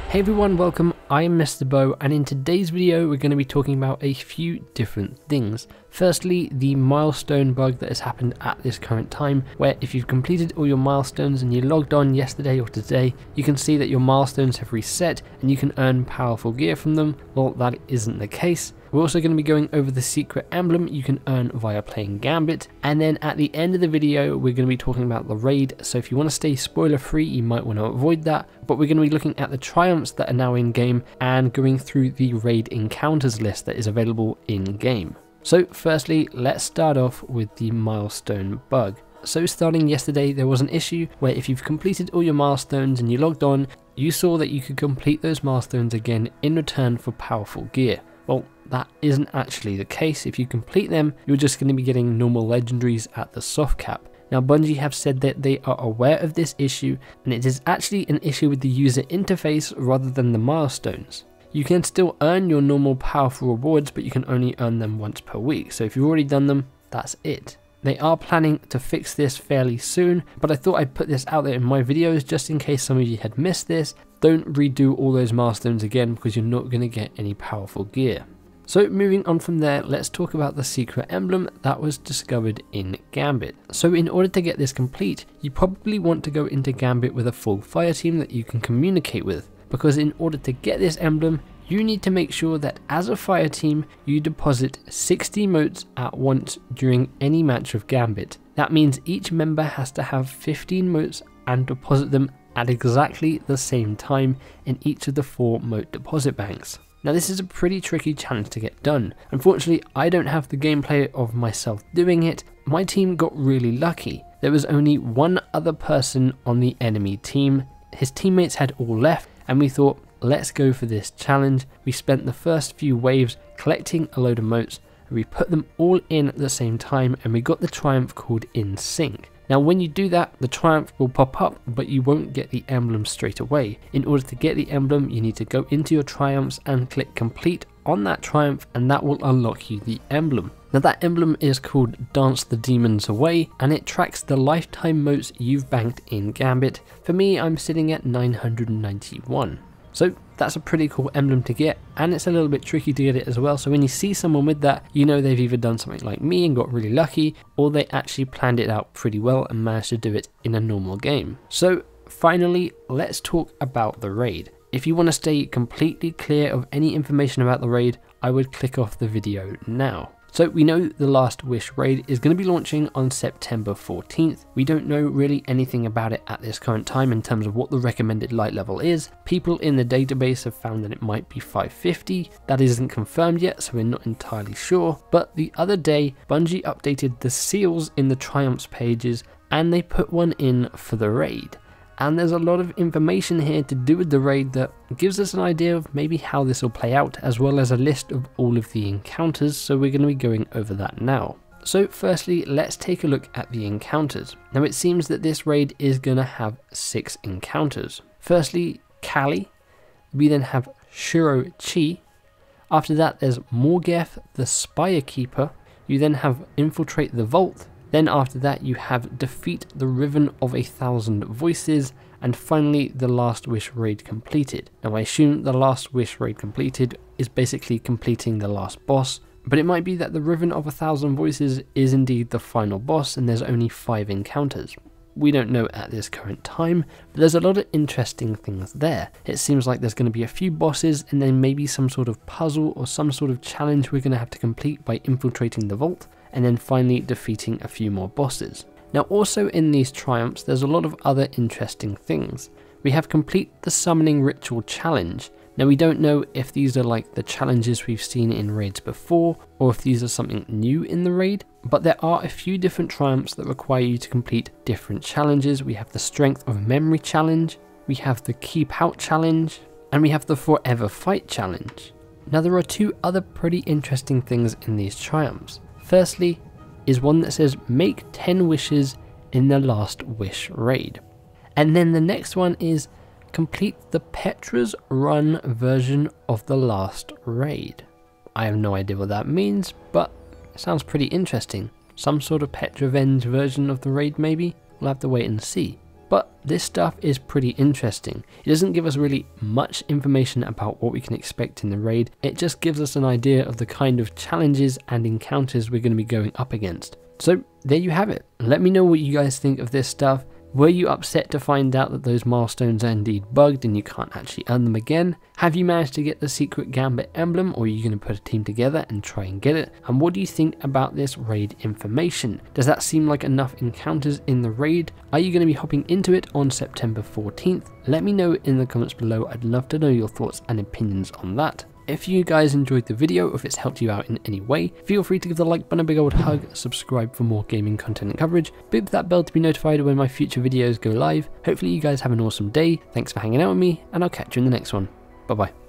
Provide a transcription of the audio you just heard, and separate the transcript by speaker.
Speaker 1: Hey everyone, welcome, I'm MisterBo, and in today's video we're going to be talking about a few different things. Firstly, the milestone bug that has happened at this current time, where if you've completed all your milestones and you logged on yesterday or today, you can see that your milestones have reset and you can earn powerful gear from them. Well, that isn't the case. We're also going to be going over the secret emblem you can earn via playing Gambit, and then at the end of the video we're going to be talking about the raid, so if you want to stay spoiler free you might want to avoid that, but we're going to be looking at the triumphs that are now in game and going through the raid encounters list that is available in game. So firstly, let's start off with the milestone bug. So starting yesterday there was an issue where if you've completed all your milestones and you logged on, you saw that you could complete those milestones again in return for powerful gear. Well, that isn't actually the case. If you complete them, you're just going to be getting normal legendaries at the soft cap. Now Bungie have said that they are aware of this issue, and it is actually an issue with the user interface rather than the milestones. You can still earn your normal powerful rewards, but you can only earn them once per week, so if you've already done them, that's it. They are planning to fix this fairly soon, but I thought I'd put this out there in my videos just in case some of you had missed this. Don't redo all those milestones again because you're not going to get any powerful gear. So moving on from there, let's talk about the secret emblem that was discovered in Gambit. So in order to get this complete, you probably want to go into Gambit with a full fire team that you can communicate with, because in order to get this emblem, you need to make sure that as a fire team, you deposit 60 motes at once during any match of Gambit. That means each member has to have 15 motes and deposit them at exactly the same time in each of the 4 mote deposit banks. Now this is a pretty tricky challenge to get done. Unfortunately, I don't have the gameplay of myself doing it. My team got really lucky. There was only one other person on the enemy team. His teammates had all left, and we thought, let's go for this challenge. We spent the first few waves collecting a load of motes, and we put them all in at the same time, and we got the triumph called In Sync. Now when you do that, the triumph will pop up, but you won't get the emblem straight away. In order to get the emblem, you need to go into your triumphs and click complete on that triumph, and that will unlock you the emblem. Now that emblem is called Dance the Demons Away, and it tracks the lifetime motes you've banked in Gambit. For me, I'm sitting at 991. So that's a pretty cool emblem to get, and it's a little bit tricky to get it as well, so when you see someone with that, you know they've either done something like me and got really lucky, or they actually planned it out pretty well and managed to do it in a normal game. So finally, let's talk about the raid. If you want to stay completely clear of any information about the raid, I would click off the video now. So we know the Last Wish raid is going to be launching on September 14th. We don't know really anything about it at this current time in terms of what the recommended light level is. People in the database have found that it might be 550. That isn't confirmed yet, so we're not entirely sure. But the other day, Bungie updated the seals in the Triumphs pages, and they put one in for the raid. And there's a lot of information here to do with the raid that gives us an idea of maybe how this will play out, as well as a list of all of the encounters, so we're going to be going over that now. So firstly, let's take a look at the encounters. Now it seems that this raid is going to have 6 encounters. Firstly, Kali. We then have Shuro Chi. After that there's Morgeth the Spire Keeper. You then have Infiltrate the Vault. Then after that you have Defeat the Riven of 1,000 Voices, and finally the Last Wish raid completed. Now I assume the Last Wish raid completed is basically completing the last boss, but it might be that the Riven of 1,000 Voices is indeed the final boss and there's only 5 encounters. We don't know at this current time, but there's a lot of interesting things there. It seems like there's going to be a few bosses and then maybe some sort of puzzle or some sort of challenge we're going to have to complete by infiltrating the vault, and then finally defeating a few more bosses. Now also in these triumphs there's a lot of other interesting things. We have Complete the Summoning Ritual Challenge. Now we don't know if these are like the challenges we've seen in raids before, or if these are something new in the raid, but there are a few different triumphs that require you to complete different challenges. We have the Strength of Memory Challenge, we have the Keep Out Challenge, and we have the Forever Fight Challenge. Now there are 2 other pretty interesting things in these triumphs. Firstly is one that says make 10 wishes in the Last Wish raid. And then the next one is complete the Petra's Run version of the last raid. I have no idea what that means, but it sounds pretty interesting. Some sort of Petravenge version of the raid maybe? We'll have to wait and see. But this stuff is pretty interesting. It doesn't give us really much information about what we can expect in the raid, it just gives us an idea of the kind of challenges and encounters we're going to be going up against. So there you have it. Let me know what you guys think of this stuff. Were you upset to find out that those milestones are indeed bugged and you can't actually earn them again? Have you managed to get the secret Gambit Emblem, or are you going to put a team together and try and get it? And what do you think about this raid information? Does that seem like enough encounters in the raid? Are you going to be hopping into it on September 14th? Let me know in the comments below. I'd love to know your thoughts and opinions on that. If you guys enjoyed the video, or if it's helped you out in any way, feel free to give the like button a big old hug, subscribe for more gaming content and coverage, beep that bell to be notified when my future videos go live. Hopefully you guys have an awesome day, thanks for hanging out with me, and I'll catch you in the next one. Bye bye.